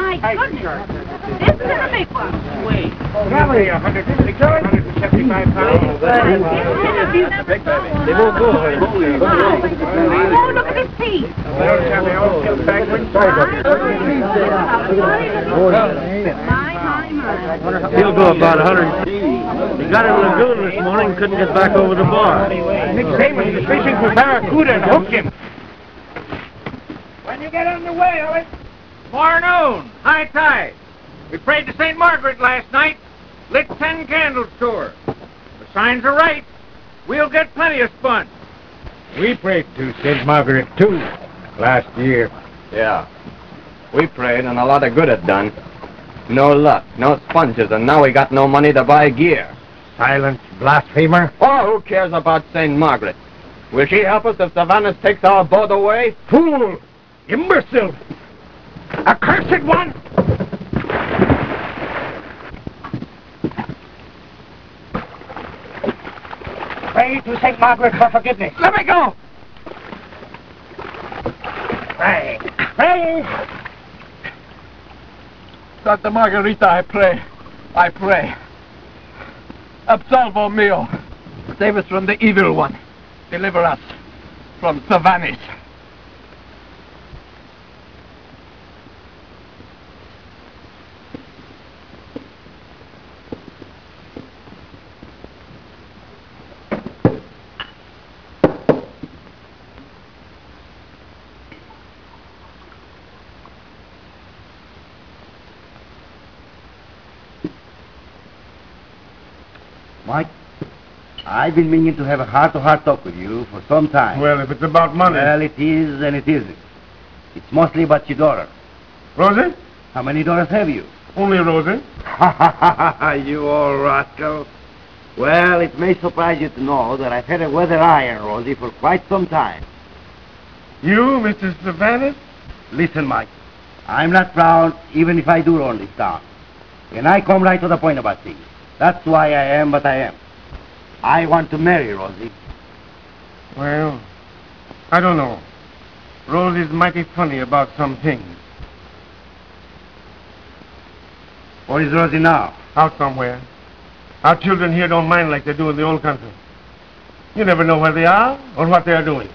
My goodness. This is a big one. Wait. Probably 175 pounds. They won't go. Oh, look at his teeth. They all tilt backwards. He'll go about 100. He got in the lagoon this morning, couldn't get back over the bar. Nick Saban was fishing for barracuda and hooked him. When you get underway, Ellis? Forenoon, high tide. We prayed to St. Margaret last night, lit 10 candles to her. The signs are right. We'll get plenty of sponge. We prayed to St. Margaret, too, last year. Yeah. We prayed and a lot of good it done. No luck, no sponges, and now we got no money to buy gear. Silent blasphemer. Oh, who cares about St. Margaret? Will she help us if Savannah takes our boat away? Fool! Imbecile! Accursed one! Pray to St. Margaret for forgiveness. Let me go! Pray! Pray! Santa Margarita, I pray. Absolvo mio. Save us from the evil one. Deliver us from Savanis. Mike, I've been meaning to have a heart-to-heart talk with you for some time. Well, if it's about money... Well, it is and it isn't. It's mostly about your daughter. Rosie? How many daughters have you? Only Rosie. Ha ha ha ha, you old rascal. Well, it may surprise you to know that I've had a weather eye on Rosie for quite some time. You, Mr. Savanis? Listen, Mike, I'm not proud even if I do run this town. And I come right to the point about things. That's why I am what I am. I want to marry Rosie. Well, I don't know. Rosie's mighty funny about some things. Where is Rosie now? Out somewhere. Our children here don't mind like they do in the old country. You never know where they are or what they are doing.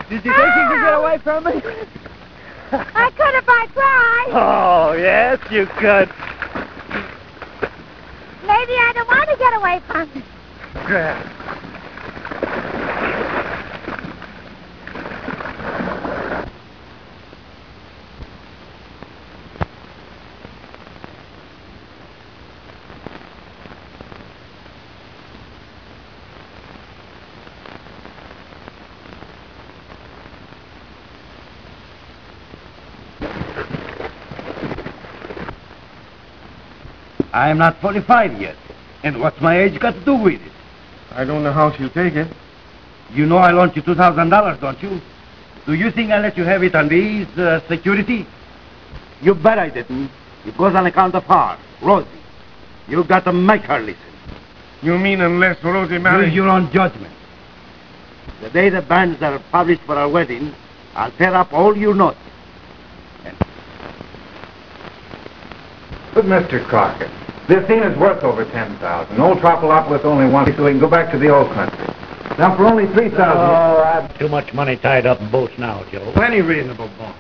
Did you think you could get away from me? I could if I tried. Oh, yes, you could. Maybe I don't want to get away from it. I am not 45 yet. And what's my age got to do with it? I don't know how she'll take it. You know I loaned you $2,000, don't you? Do you think I let you have it on these security? You bet I didn't. It goes on account of her, Rosie. You got to make her listen. You mean unless Rosie marries... Use your own judgment. The day the banns are published for our wedding, I'll tear up all your notes. But, Mr. Crockett, this thing is worth over $10,000. Old Tropolopolis only wants it so we can go back to the old country. Now, for only $3,000... Oh, I've too much money tied up in boats now, Joe. Plenty reasonable, boss.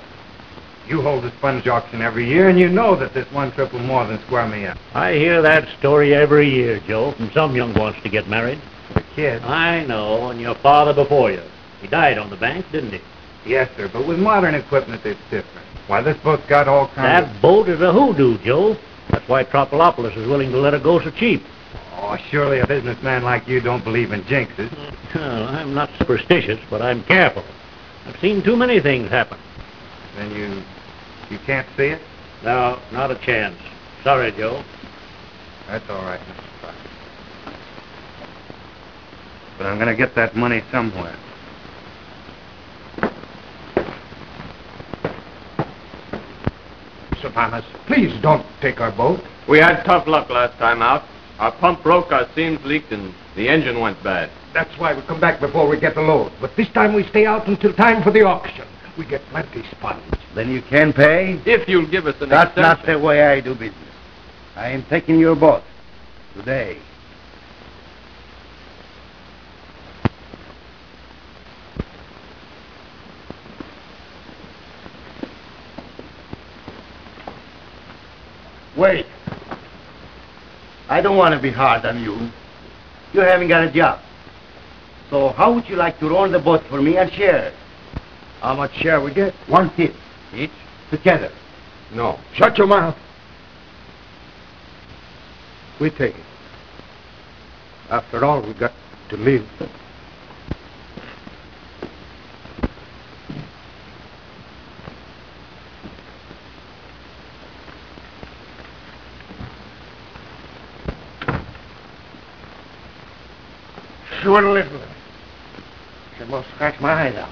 You hold the sponge auction every year, and you know that this one trip will more than square me up. I hear that story every year, Joe, from some young wants to get married. The kid. I know, and your father before you. He died on the bank, didn't he? Yes, sir, but with modern equipment, it's different. Why, this boat's got all kinds That boat is a hoodoo, Joe. That's why Tropolopolis is willing to let it go so cheap. Oh, surely a businessman like you don't believe in jinxes. Well, I'm not superstitious, but I'm careful. I've seen too many things happen. Then you can't see it? No, not a chance. Sorry, Joe. That's all right, Mr. Price. But I'm going to get that money somewhere. Sylvanus, please don't take our boat. We had tough luck last time out. Our pump broke, our seams leaked, and the engine went bad. That's why we come back before we get the load. But this time we stay out until time for the auction. We get plenty sponge. Then you can pay? If you'll give us an That's extension. not the way I do business. I am taking your boat today. Wait. I don't want to be hard on you. You haven't got a job. So how would you like to run the boat for me and share? How much share we get? 1/5. Each? Together. No. Shut your mouth. We take it. After all, we got to live. Sure, Elizabeth. She must scratch my eyes out.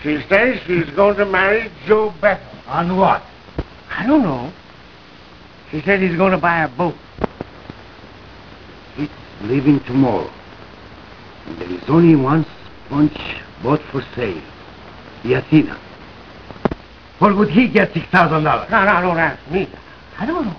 She says she's going to marry Joe Bethel. On what? I don't know. She said he's going to buy a boat. It's leaving tomorrow. And there is only one sponge boat for sale. The Athena. What would he get $6,000? No, don't ask me. I don't know.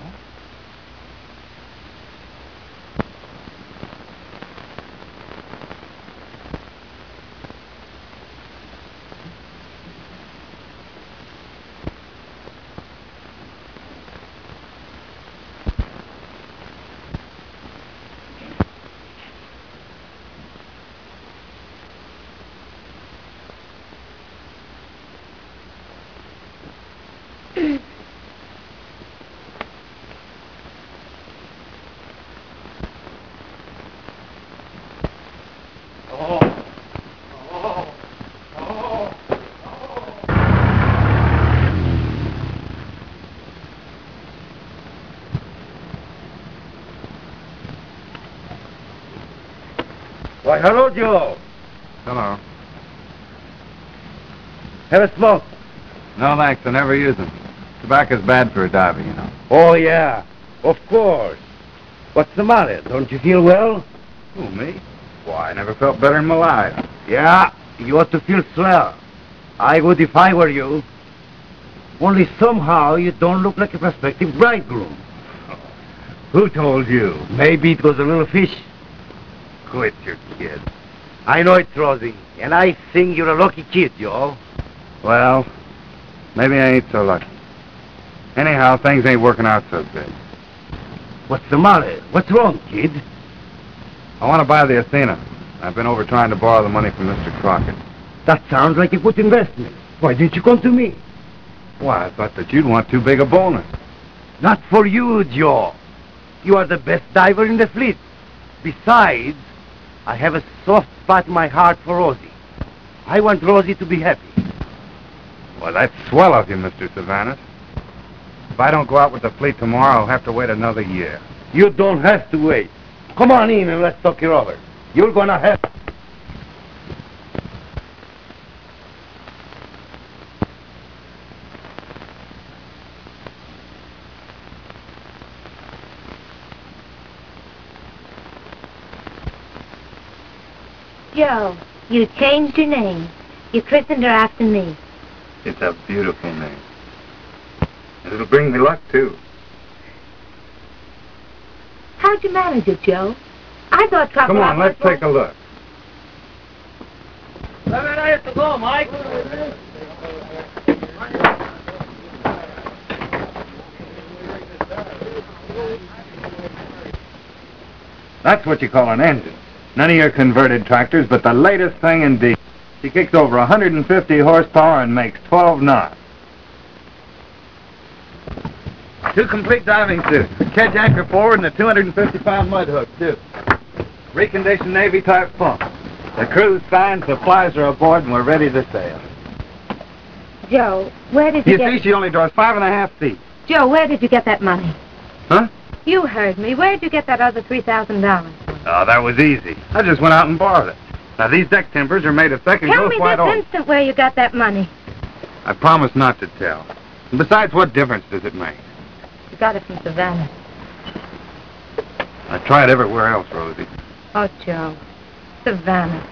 Why, hello, Joe. Hello. Have a smoke. No, thanks. I never use them. Tobacco's bad for a diver, you know. Oh, yeah. Of course. What's the matter? Don't you feel well? Who, me? Why, I never felt better in my life. Yeah, you ought to feel swell. I would if I were you. Only somehow you don't look like a prospective bridegroom. Who told you? Maybe it was a little fish. Quit your kid. I know it's Rosie, and I think you're a lucky kid, Joe. Well, maybe I ain't so lucky. Anyhow, things ain't working out so good. What's the matter? What's wrong, kid? I want to buy the Athena. I've been over trying to borrow the money from Mr. Crockett. That sounds like a good investment. Why didn't you come to me? Why, I thought that you'd want too big a bonus. Not for you, Joe. You are the best diver in the fleet. Besides, I have a soft spot in my heart for Rosie. I want Rosie to be happy. Well, that's swell of you, Mr. Sylvanus. If I don't go out with the fleet tomorrow, I'll have to wait another year. You don't have to wait. Come on in and let's talk it over. You're gonna have... Joe, you changed your name. You christened her after me. It's a beautiful name. And it'll bring me luck, too. How'd you manage it, Joe? I thought Tropolopolis Come on, let's take a look. Where I have to go, Mike? That's what you call an engine. None of your converted tractors, but the latest thing indeed. She kicks over 150 horsepower and makes 12 knots. 2 complete diving suits, a kedge anchor forward and a 250-pound mud hook, too. Reconditioned Navy-type pump. The crew's fine, supplies are aboard, and we're ready to sail. Joe, where did you You see, she only draws 5.5 feet. Joe, where did you get that money? Huh? You heard me. Where did you get that other $3,000? Oh, that was easy. I just went out and borrowed it. Now, these deck timbers are made of thick and Tell go me quite this old. instant where you got that money. I promise not to tell. And besides, what difference does it make? You got it from Savannah. I tried everywhere else, Rosie. Oh, Joe. Savannah.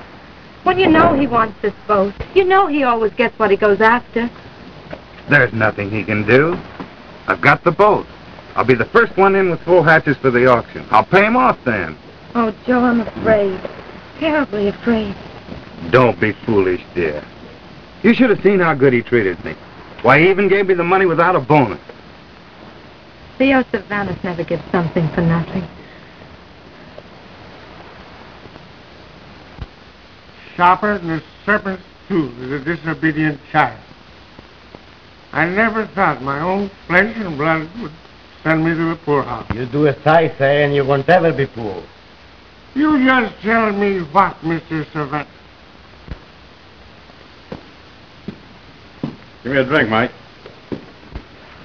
When you know he wants this boat, you know he always gets what he goes after. There's nothing he can do. I've got the boat. I'll be the first one in with full hatches for the auction. I'll pay him off then. Oh, Joe, I'm afraid. Terribly afraid. Don't be foolish, dear. You should have seen how good he treated me. Why, he even gave me the money without a bonus. Theo Savannah never gives something for nothing. Sharper than a serpent's tooth is a disobedient child. I never thought my own flesh and blood would send me to the poorhouse. You do as I say, and you won't ever be poor. You just tell me what, Mr. Savannah. Give me a drink, Mike. Did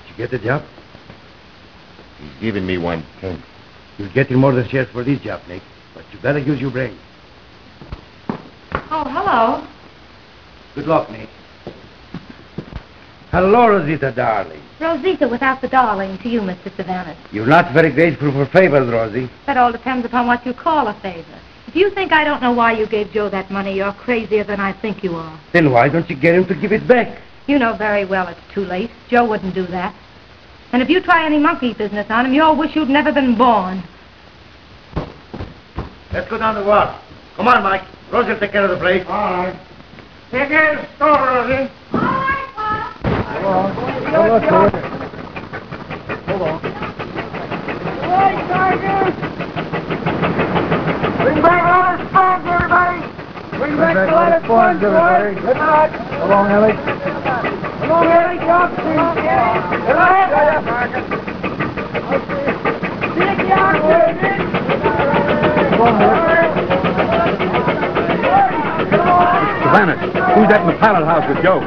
you get the job? He's giving me 110. You're getting more than shares for this job, Nick. But you better use your brain. Oh, hello. Good luck, Nick. Hello, Rosita, darling. Rosita without the darling to you, Mr. Savannah. You're not very grateful for favors, Rosie. That all depends upon what you call a favor. If you think I don't know why you gave Joe that money, you're crazier than I think you are. Then why don't you get him to give it back? You know very well it's too late. Joe wouldn't do that. And if you try any monkey business on him, you'll wish you'd never been born. Let's go down the walk. Come on, Mike. Rosie will take care of the place. All right. Take care of the store, Rosie. All right, Pop. Hold on. Hey, Sergeant! Bring back a lot of sponge, everybody! Bring back a lot of sponge, everybody! Good night! So long, Ellie. Come on, Ellie, Johnson! Good night, Sergeant! Big Johnson! Savannah, who's that in the pilot house with Joe?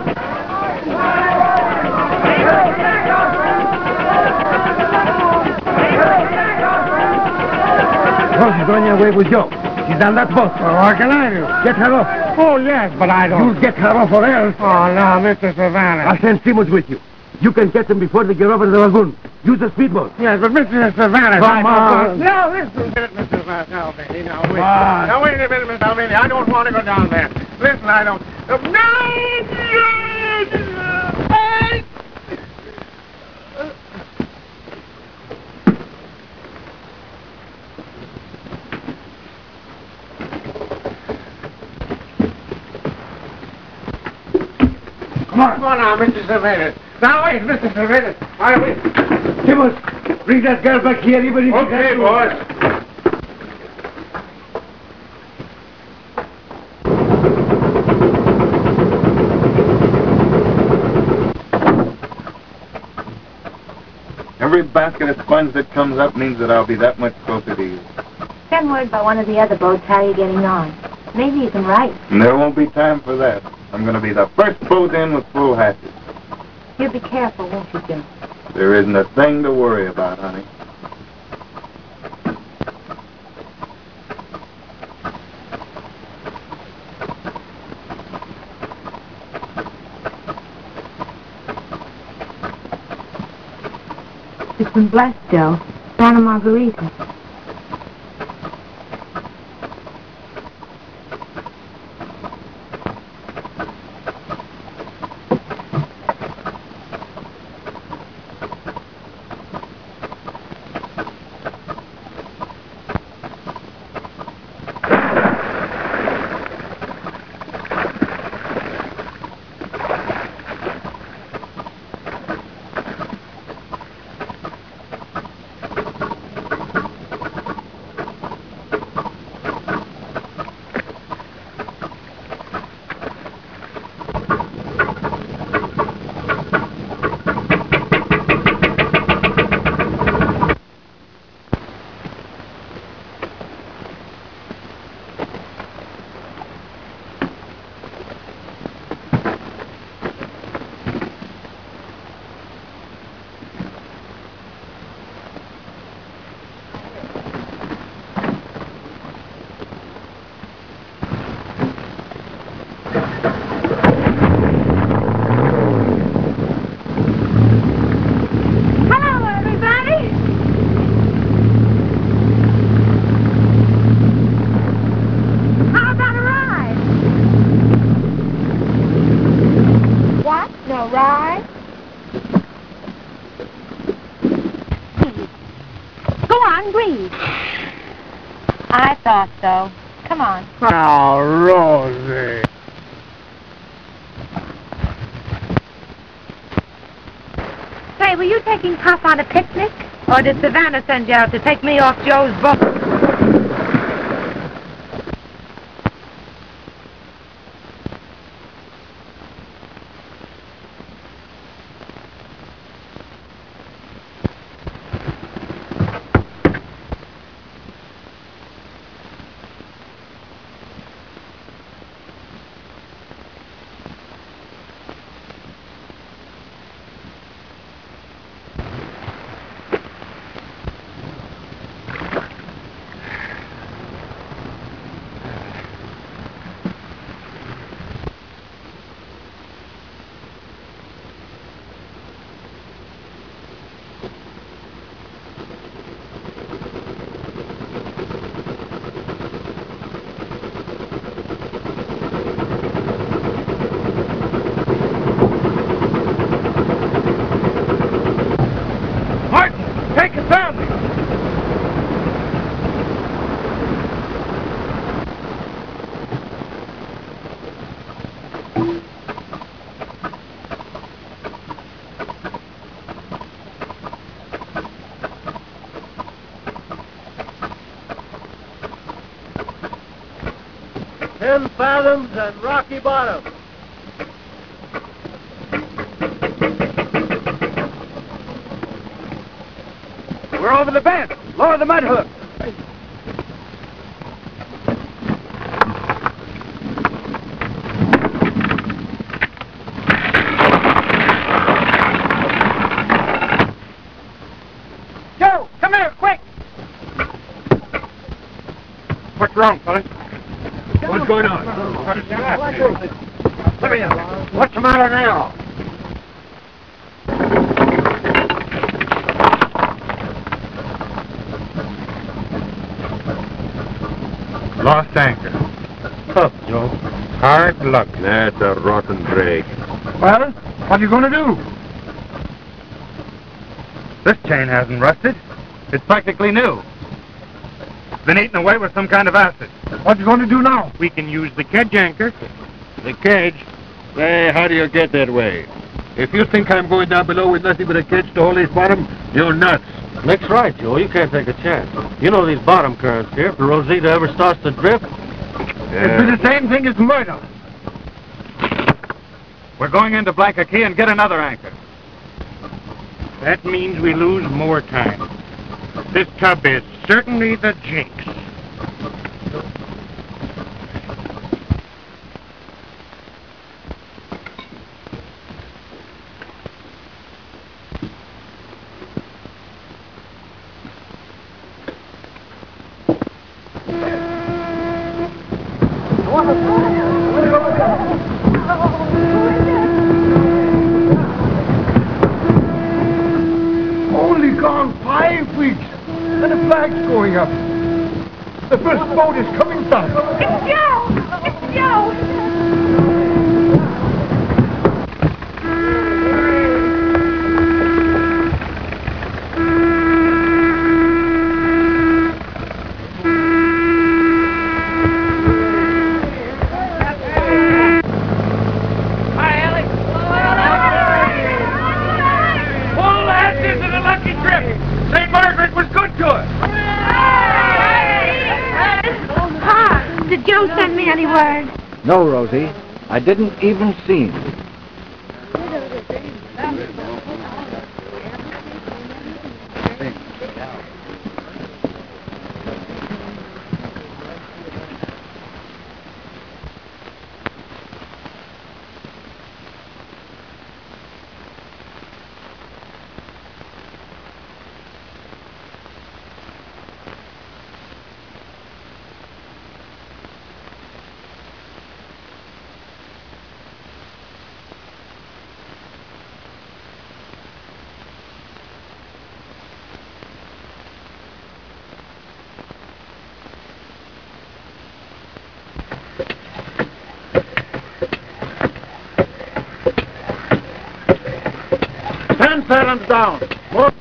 Rosie's going away with Joe. She's on that boat. Well, what can I do? Get her off. Oh, yes, but I don't. You get her off or else. Oh, no, Mr. Savannah. I'll send Simmons with you. You can get them before they get over the lagoon. Use the speedboat. Yes, but Mr. Savannah... Come on. No, listen a minute, Mr. Savannah. Now, Benny, now, wait. What? Now, wait a minute, Mr. Benny. I don't want to go down there. Listen, I don't... Come on now, Mr. Savannah. Now, wait, Mr. Savannah. I wait. Simmons, bring that girl back here, even if you Okay, can. boys. Every basket of sponge that comes up means that I'll be that much closer to you. Send word by one of the other boats how you're getting on. Maybe you can write. And there won't be time for that. I'm going to be the first boat in with full hatches. You'll be careful, won't you, Joe? There isn't a thing to worry about, honey. It's been blessed, Joe. Santa Margarita. start, though. Come on. Now, Rosie. Say, were you taking Pop on a picnic? Or did Savannah send you out to take me off Joe's book? Fathoms and Rocky Bottom. We're over the bend. Lower the mud hook. Joe, come here, quick! What's wrong, fella? What's going on? Let me in. What's the matter now? Lost anchor. Tough, Joe. Hard luck. That's a rotten break. Well, what are you going to do? This chain hasn't rusted. It's practically new. Been eaten away with some kind of acid. What are you going to do now? We can use the kedge anchor. The kedge? Say, how do you get that way? If you think I'm going down below with nothing but a kedge to hold this bottom, you're nuts. Nick's right, Joe. You can't take a chance. You know these bottom currents here. If the Rosita ever starts to drift, it'd be the same thing as murder. We're going into Blanca Key and get another anchor. That means we lose more time. This tub is certainly the jinx. Only gone 5 weeks, and the flag's going up. The first boat is coming south. It's Joe! It's Joe! Hi, Alex. Well, lads, this is a lucky trip. St. Margaret was good to us. Pa, did Joe send me any word? No, Rosie. I didn't even see him. Fathoms down. More.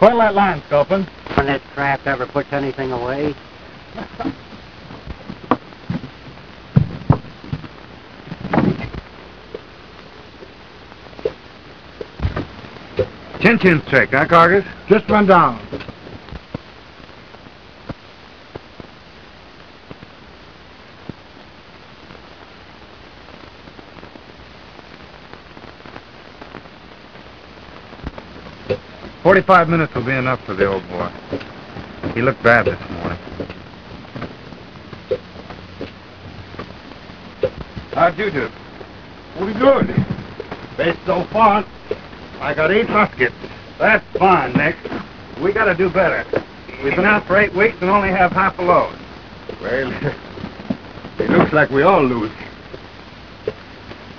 Coil that line, Sculpin. When this trap ever puts anything away. Chin-Chin's trick, huh, Cargus? Just run down. "45 minutes will be enough for the old boy. He looked bad this morning." How'd you do? Pretty good. Best so far. I got 8 muskets. That's fine, Nick. We gotta do better. We've been out for 8 weeks and only have half a load. Well, it looks like we all lose.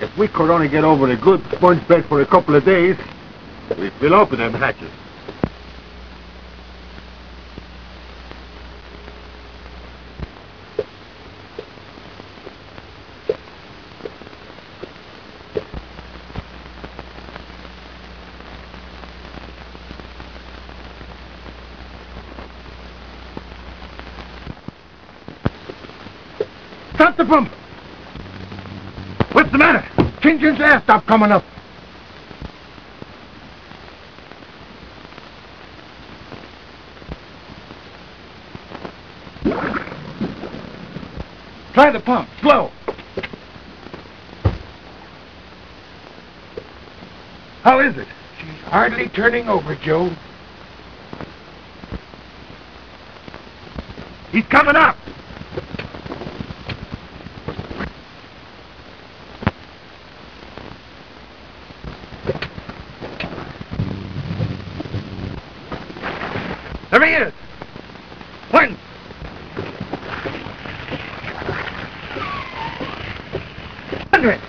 If we could only get over a good sponge bed for a couple of days, we'd fill open them hatches. Stop the pump! What's the matter? Chin-Chin's air stopped coming up. Try the pump, slow. How is it? She's hardly turning over, Joe. He's coming up. There he is. When? Hundred.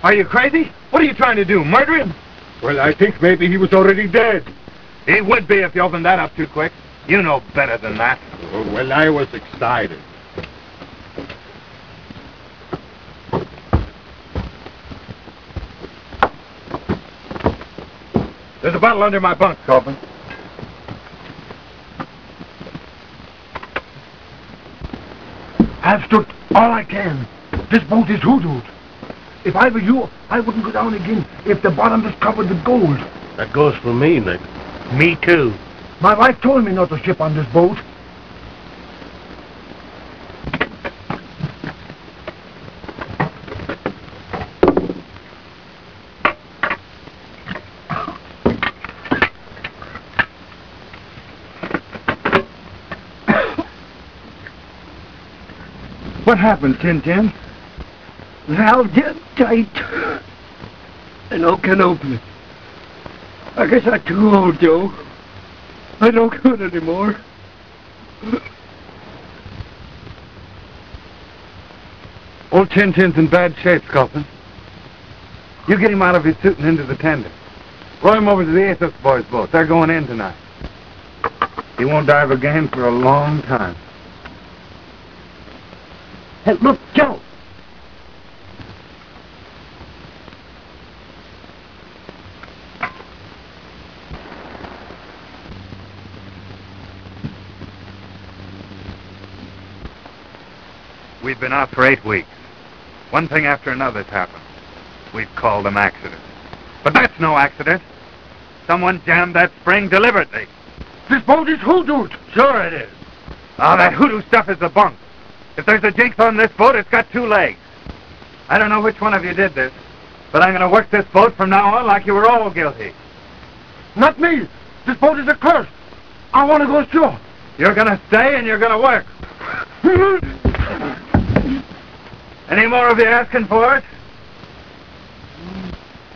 Are you crazy? What are you trying to do, murder him? Well, I think maybe he was already dead. He would be if you opened that up too quick. You know better than that. Oh, well, I was excited. There's a bottle under my bunk, Coffin. I've stood all I can. This boat is hoodooed. If I were you, I wouldn't go down again if the bottom is covered with gold. That goes for me, Nick. Me too. My wife told me not to ship on this boat. What happened, Tin-Tin? Valve jammed tight. And no can open it. I guess I'm too old, Joe. I don't good anymore. Old Tin-Tin's in bad shape, Sculpin. You get him out of his suit and into the tender. Row him over to the Athos boys' boat. They're going in tonight. He won't dive again for a long time. Hey, look, Joe. We've been out for 8 weeks. One thing after another's happened. We've called them accidents. But that's no accident. Someone jammed that spring deliberately. This boat is hoodooed. Sure it is. Oh, that hoodoo stuff is the bunk. If there's a jinx on this boat, it's got 2 legs. I don't know which one of you did this, but I'm going to work this boat from now on like you were all guilty. Not me. This boat is a curse. I want to go ashore. You're going to stay and you're going to work. Any more of you asking for it?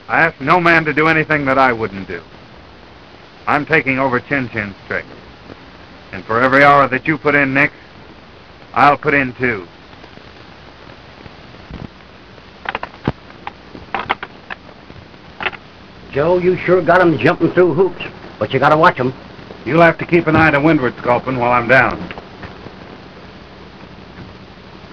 I ask no man to do anything that I wouldn't do. I'm taking over Chin-Chin's trick. And for every hour that you put in, Nick, I'll put in 2. Joe, you sure got 'em jumping through hoops, but you gotta watch 'em. You'll have to keep an eye to windward, Sculpin, while I'm down.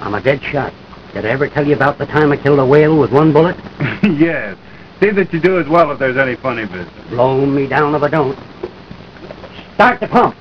I'm a dead shot. Did I ever tell you about the time I killed a whale with one bullet? Yes. See that you do as well if there's any funny business. Blow me down if I don't. Start the pump.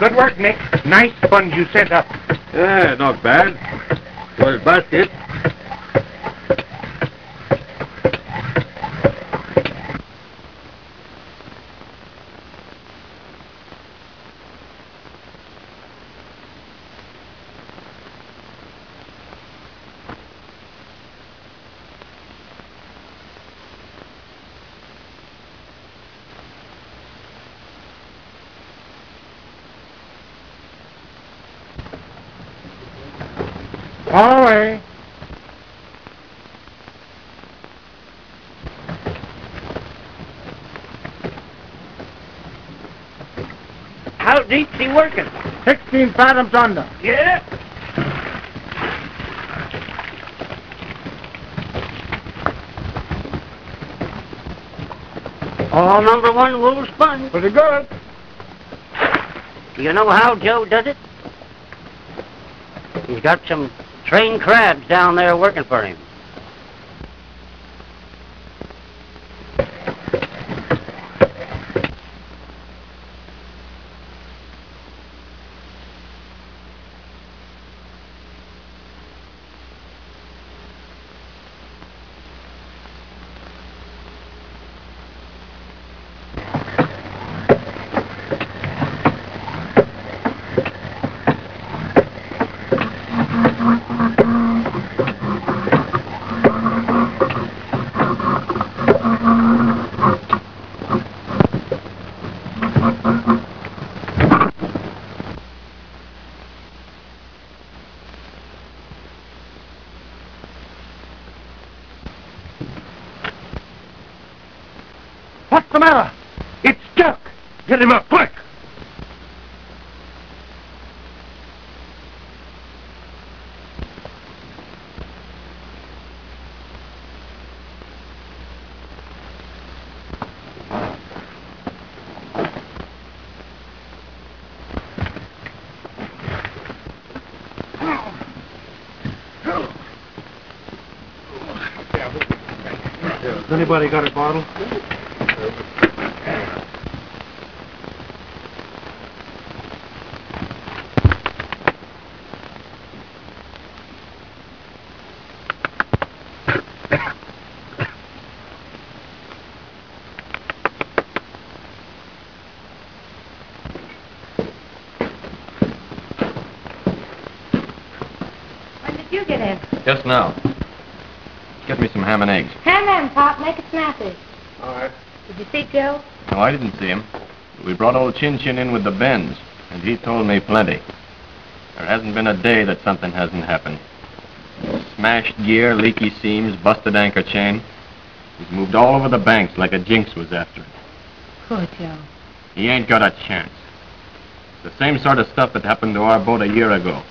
Good work, Nick. Nice sponge you set up. Yeah, not bad. Well, basket. All right. How deep's he working? 16 fathoms under. Yeah. All number one wool sponge. Pretty good. Do you know how Joe does it? He's got some trained crabs down there working for him. What's the matter? It's stuck. Get him up, quick. Has anybody got a bottle? Just now. Get me some ham and eggs. Ham and Pop, make it snappy. All right. Did you see Joe? No, I didn't see him. We brought old Chin Chin in with the bends, and he told me plenty. There hasn't been a day that something hasn't happened. Smashed gear, leaky seams, busted anchor chain. He's moved all over the banks like a jinx was after him. Poor Joe. He ain't got a chance. It's the same sort of stuff that happened to our boat a year ago.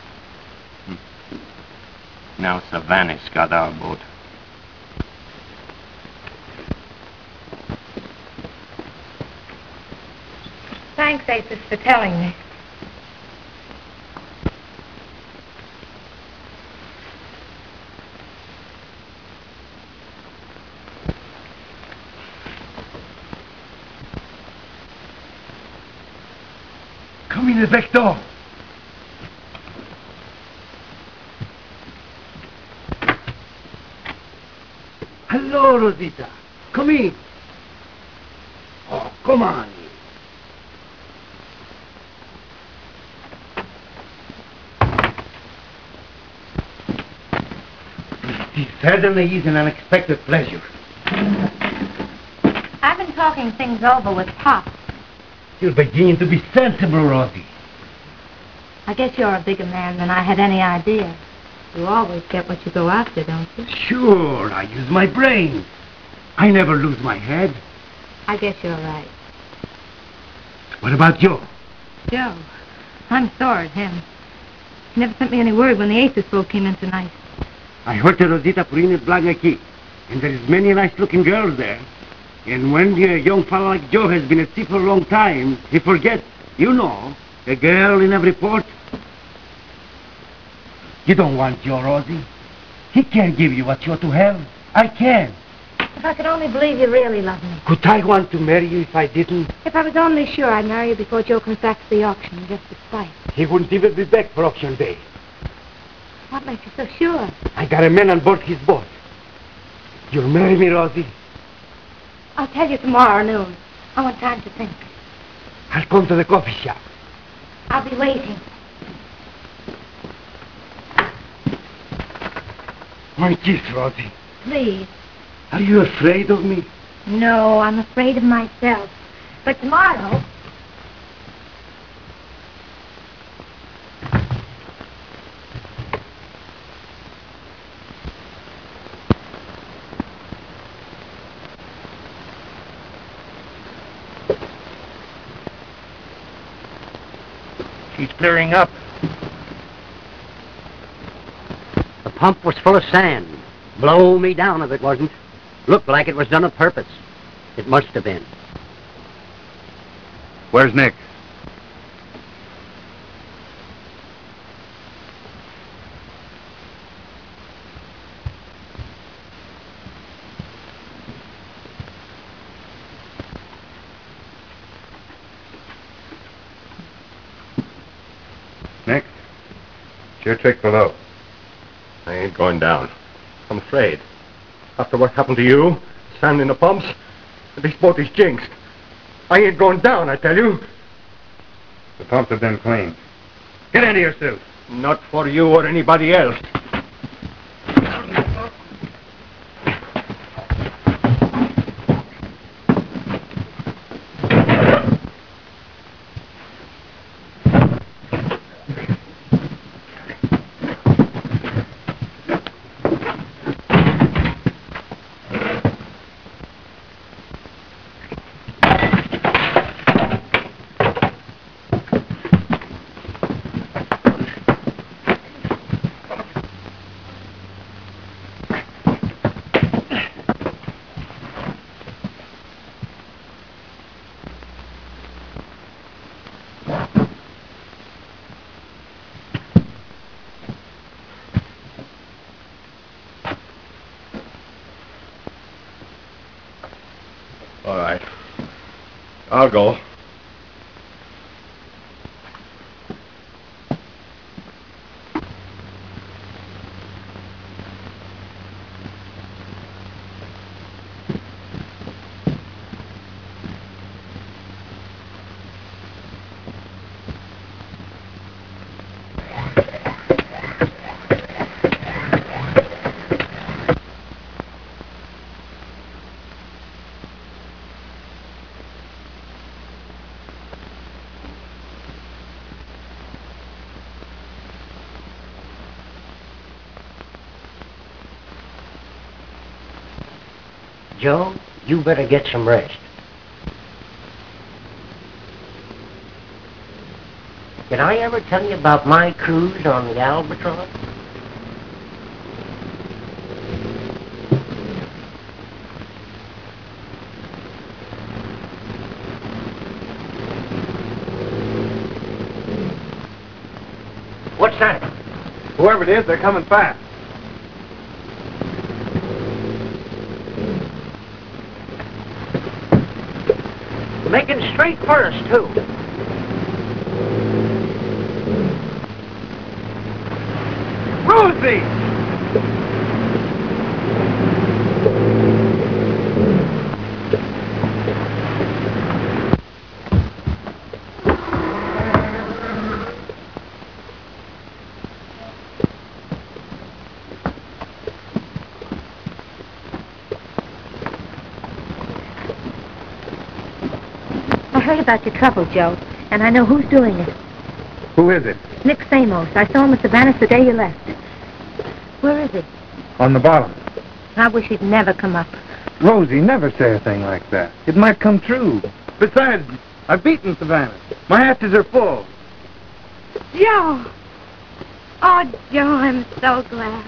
Now Savannah's got our boat. Thanks, Aces, for telling me. Come in the back door. Hello, Rosita. Come in. Oh, come on. It certainly is an unexpected pleasure. I've been talking things over with Pop. You're beginning to be sensible, Rosie. I guess you're a bigger man than I had any idea. You always get what you go after, don't you? Sure, I use my brains. I never lose my head. I guess you're right. What about Joe? Joe, I'm sore at him. He never sent me any word when the Aces boat came in tonight. I heard the Rosita Purina Blagaki, and there's many nice-looking girls there. And when a young fellow like Joe has been at sea for a long time, he forgets, you know, a girl in every port. You don't want Joe, Rosie. He can't give you what you're to have. I can. If I could only believe you really love me. Could I want to marry you if I didn't? If I was only sure I'd marry you before Joe comes back to the auction, just to spite. He wouldn't even be back for auction day. What makes you so sure? I got a man on board his boat. You'll marry me, Rosie? I'll tell you tomorrow noon. I want time to think. I'll come to the coffee shop. I'll be waiting. My kiss, Rosie. Please. Are you afraid of me? No, I'm afraid of myself. But tomorrow... She's clearing up. The pump was full of sand. Blow me down if it wasn't. Looked like it was done on purpose. It must have been. Where's Nick? Nick? It's your trick below. I ain't going down. I'm afraid. After what happened to you, sand in the pumps, this boat is jinxed. I ain't going down, I tell you. The pumps have been cleaned. Get into your suit. Not for you or anybody else. All right. I'll go. Joe, you better get some rest. Did I ever tell you about my cruise on the Albatross? What's that? Whoever it is, they're coming fast. Making straight for us, too. Rosie! I heard about your trouble, Joe, and I know who's doing it. Who is it? Nick Samos. I saw him at the Venice the day you left. Where is he? On the bottom. I wish he'd never come up. Rosie, never say a thing like that. It might come true. Besides, I've beaten Savannah. My hatches are full. Joe! Oh, Joe, I'm so glad.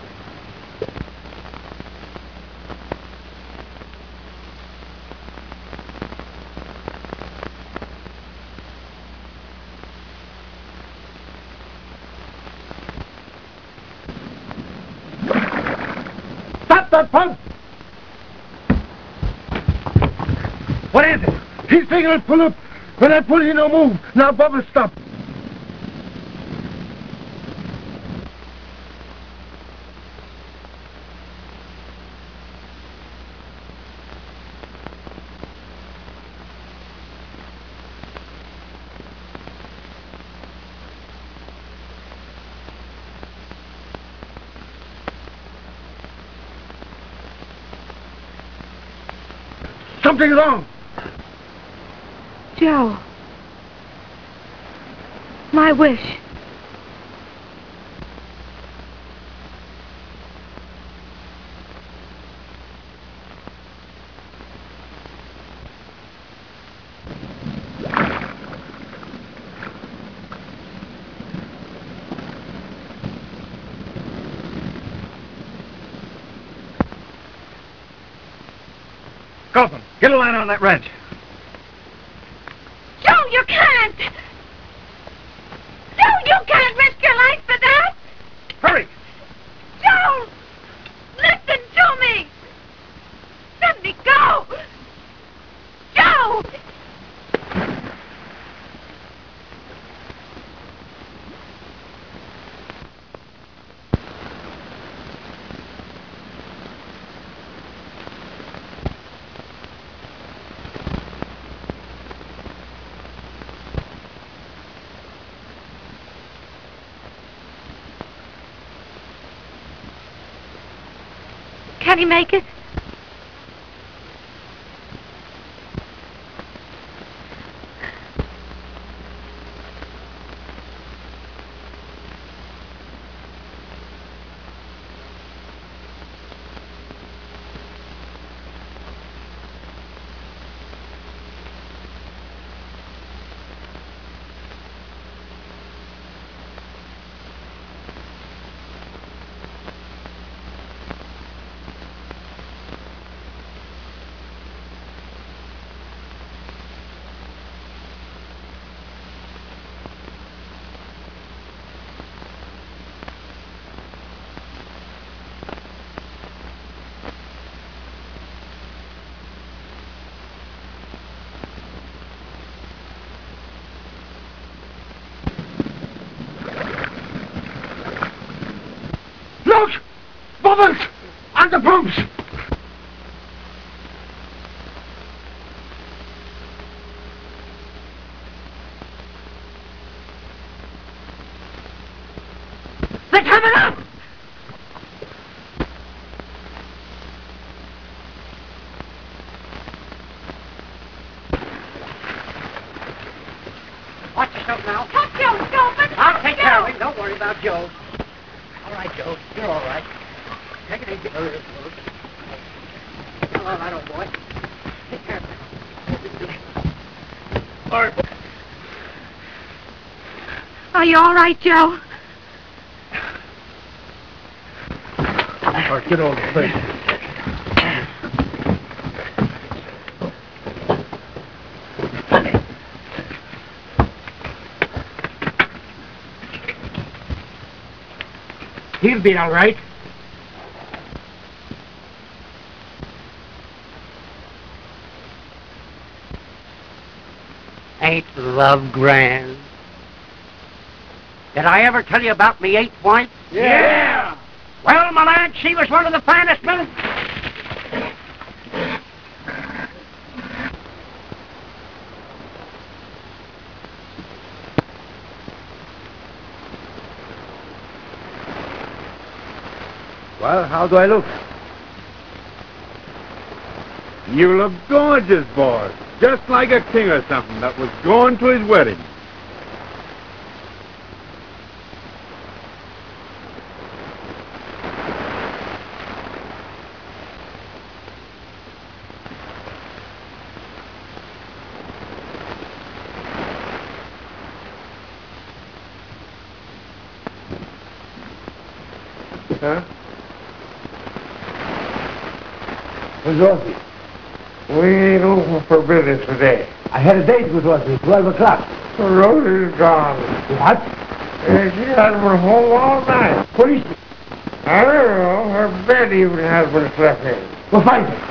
Stop that pump! What is it? He's taking it pull up. When I pull, he no move. Now, Bubba, stop. Something's wrong. Joe. My wish. Kaufman, get a line on that wrench. Joe, you can't! Joe, you can't risk your life for that! Hurry! Joe! Listen to me! Let me go! Joe! Can he make it? Look! Bubbles! And the pumps! They're coming up! Watch yourself now. Help Joe, stop it! I'll take care of him. Don't worry about Joe. All right, Joe. You're all right. Take it easy. All right, old boy. Take care of it. All right. Are you all right, Joe? All right, get over the face. He'll be all right. Ain't love grand? Did I ever tell you about me 8 points? Yeah! Well, my lad, she was one of the finest men. Well, how do I look? You look gorgeous, boy. Just like a king or something that was going to his wedding. Huh? Where's Rosie? We ain't open for business today. I had a date with Rosie, 12 o'clock. Rosie's gone. What? And she has been home all night. What is she? I don't know. Her bed even has been slept in. Go find her.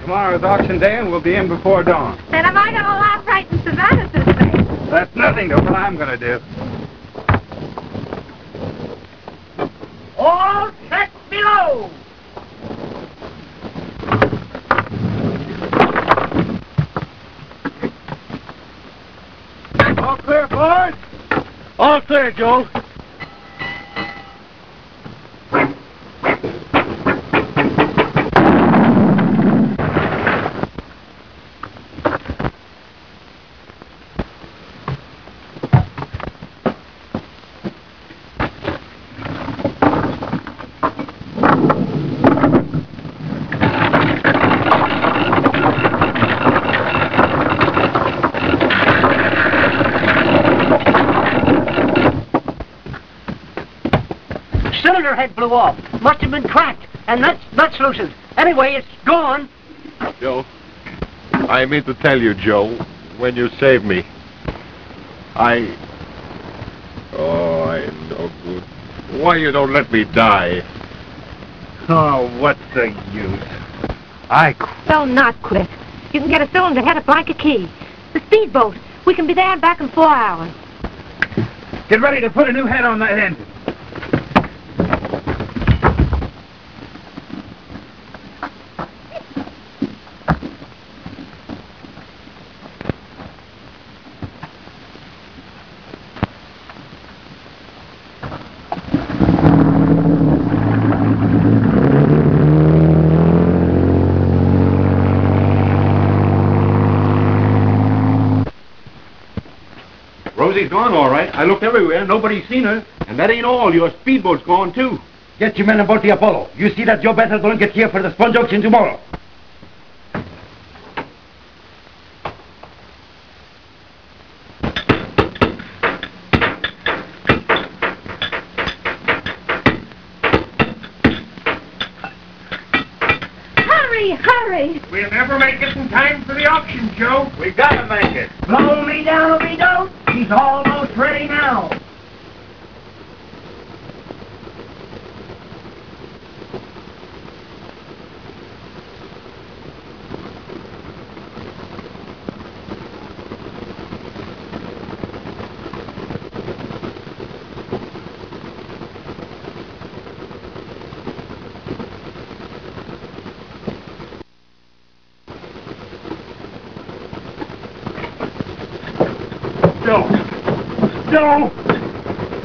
Tomorrow's auction day, and we'll be in before dawn. Then am I going to laugh right in Savannah's face? That's nothing to what I'm going to do. All set below. All clear, boys? All clear, Joe. Cylinder head blew off. Must have been cracked. And that's loosened. Anyway, it's gone. Joe, I mean to tell you, Joe, when you saved me, I'm no good. Why you don't let me die? Oh, what's the use? I quit. Well, not quit. You can get a cylinder head up like a key. The speedboat. We can be there and back in 4 hours. Get ready to put a new head on that engine. Rosie's gone, all right. I looked everywhere. Nobody's seen her. And that ain't all. Your speedboat's gone, too. Get your men aboard the Apollo. You see that Joe Bethel don't get here for the sponge auction tomorrow. Hurry, hurry! We'll never make it in time for the auction, Joe. We gotta make it. Blow me down if he don't. He's almost ready now.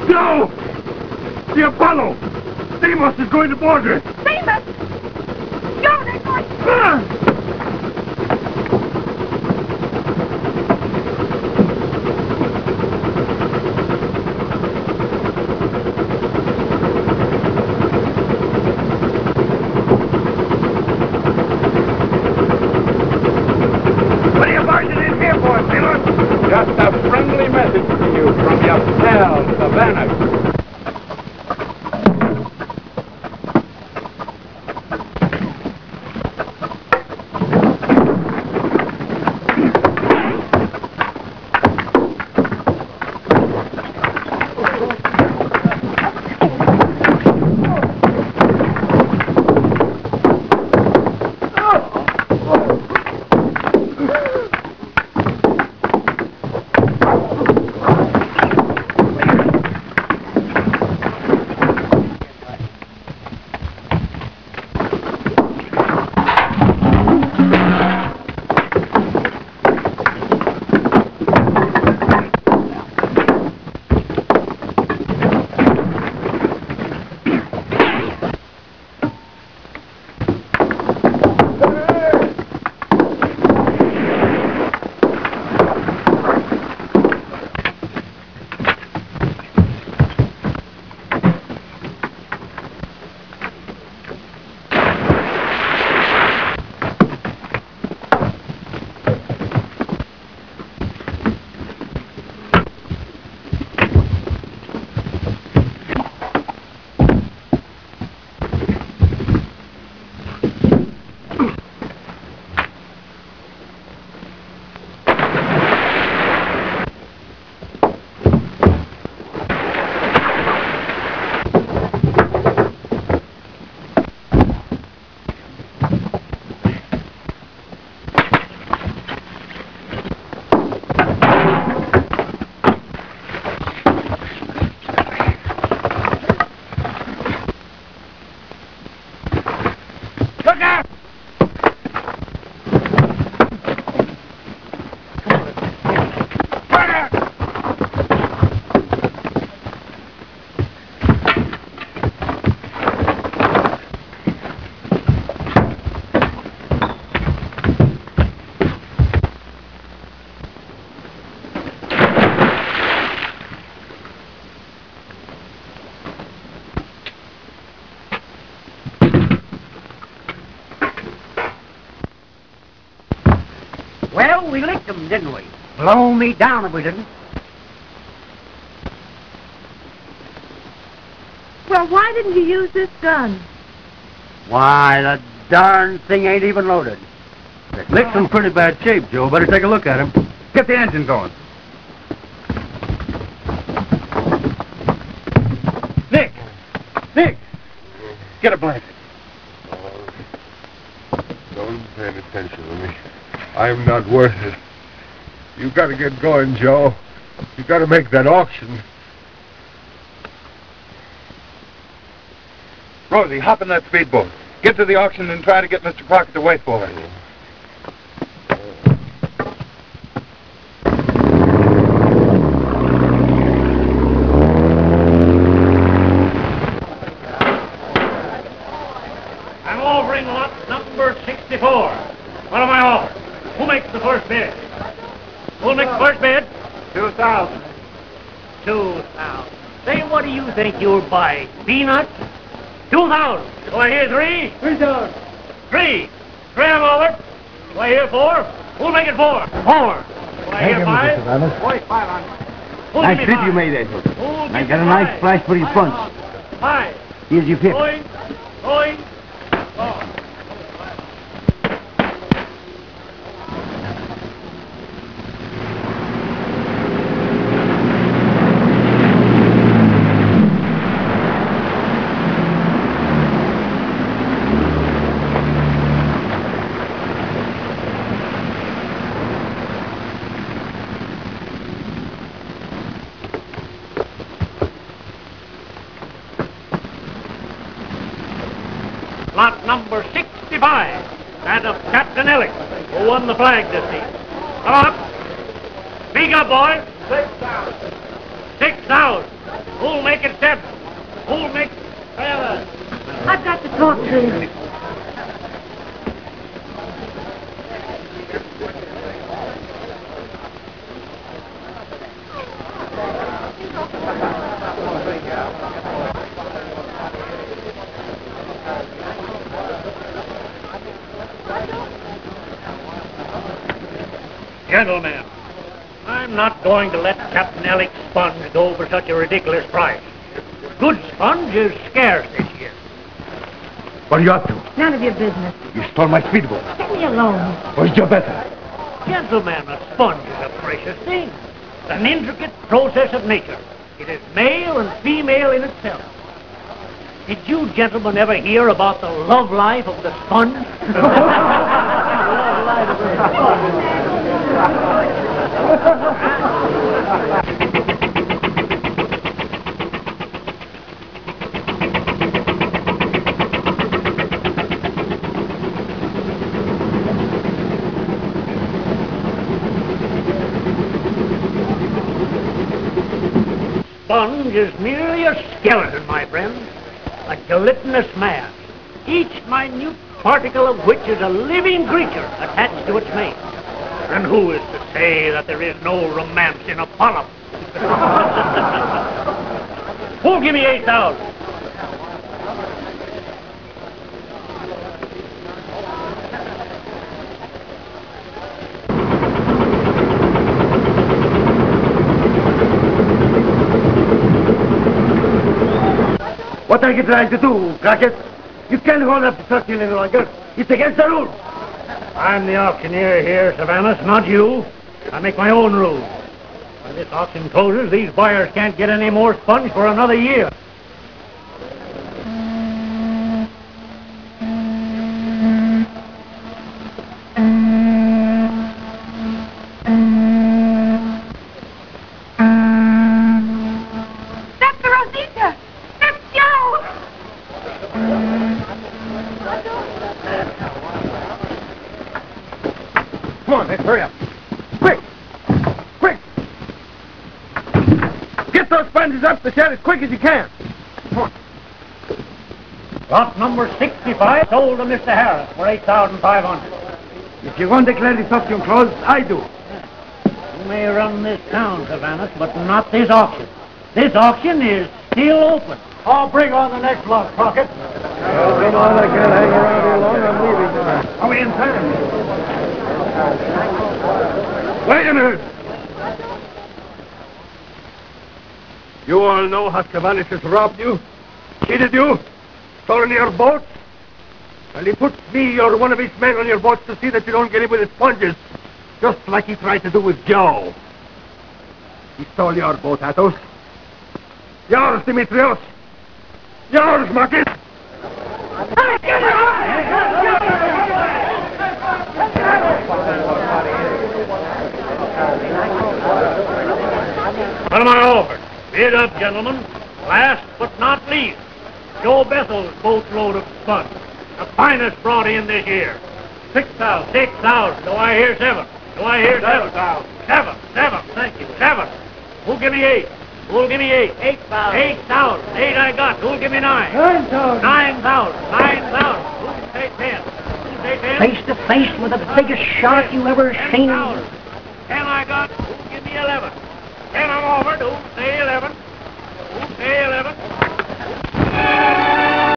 Joe! The Apollo! Deimos is going to board her. Deimos! Joe, they're going... What are you barging in here for, Deimos? Just a friendly message to you from your pal, Savannah. Well, we licked them, didn't we? Blow me down if we didn't. Well, why didn't you use this gun? Why, the darn thing ain't even loaded. Nick's in pretty bad shape, Joe. Better take a look at him. Get the engine going. Nick! Nick! Get a blanket. Don't pay any attention to me. I'm not worth it. You gotta get going, Joe. You gotta make that auction. Rosie, hop in that speedboat. Get to the auction and try to get Mr. Crockett to wait for us. I'm offering lot number 64. What am I offering? Who makes the first bid? Who'll make the first bid? 2,000. 2,000. Say, what do you think you're buying? Peanuts? 2,000. Do I hear three? 3,000. Three. Three I'm over. Do I hear four? Who'll make it four? Four. Do I hear five? Boy, 500. Who'll Nice give trip me you five? made, Ed. Who'll I give got a me nice five? flash for your front. Five. Here's your pip. Going. Going. Oh. Lot number 65, that of Captain Ellick, who won the flag this season. Come on. Speak up, boys. 6,000. 6,000. Who'll make it 7? Who'll make 7? tree. Gentlemen, I'm not going to let Captain Alex Sponge go for such a ridiculous price. Good sponge is scarce this year. What are you up to? None of your business. You stole my speedboat. Let me alone. Where's your better? Gentlemen, a sponge is a precious thing. It's an intricate process of nature. It is male and female in itself. Did you gentlemen ever hear about the love life of the sponge? Love life of the sponge. Sponge is merely a skeleton, my friend, a gelatinous mass, each minute particle of which is a living creature attached to its mate. And who is to say that there is no romance in a polyp? Who'll give me 8,000? What are you trying to do, Crockett? You can't hold up the truck any longer. It's against the rules. I'm the auctioneer here, Savannah, not you. I make my own rules. When this auction closes, these buyers can't get any more sponge for another year. That's Rosita! That's Joe! Come on, let's hurry up. Quick! Quick! Get those sponges up the shed as quick as you can. Come on. Lot number 65 sold to Mr. Harris for $8,500. If you want to declare this auction closed, I do. You may run this town, Savannah, but not this auction. This auction is still open. I'll bring on the next lot, Crockett. Come on, I can't hang around here long. I'm leaving. Are we inside? Wait a minute. You all know how Cavallis has robbed you, cheated you, stolen your boat? Well, he puts me or one of his men on your boat to see that you don't get him with his sponges, just like he tried to do with Joe. He stole your boat, Athos. Yours, Dimitrios. Yours, Marcus. What am I offered? Bid up, gentlemen. Last but not least, Joe Bethel's boatload of sponge. The finest brought in this year. 6,000. 6,000. Do I hear 7? Do I hear 7? 7. 7. Thank you. 7. Who'll give me 8? Who'll give me 8? 8,000. 8,000. 8 I got. Who'll give me 9? 9,000. 9,000. 9,000. Who'll say 10? Who'll say 10? Face to face with the biggest shark you ever seen. 10,000. 10 I got. Who'll give me 11? 10 I'm offered. Who'll say 11? Who'll say 11?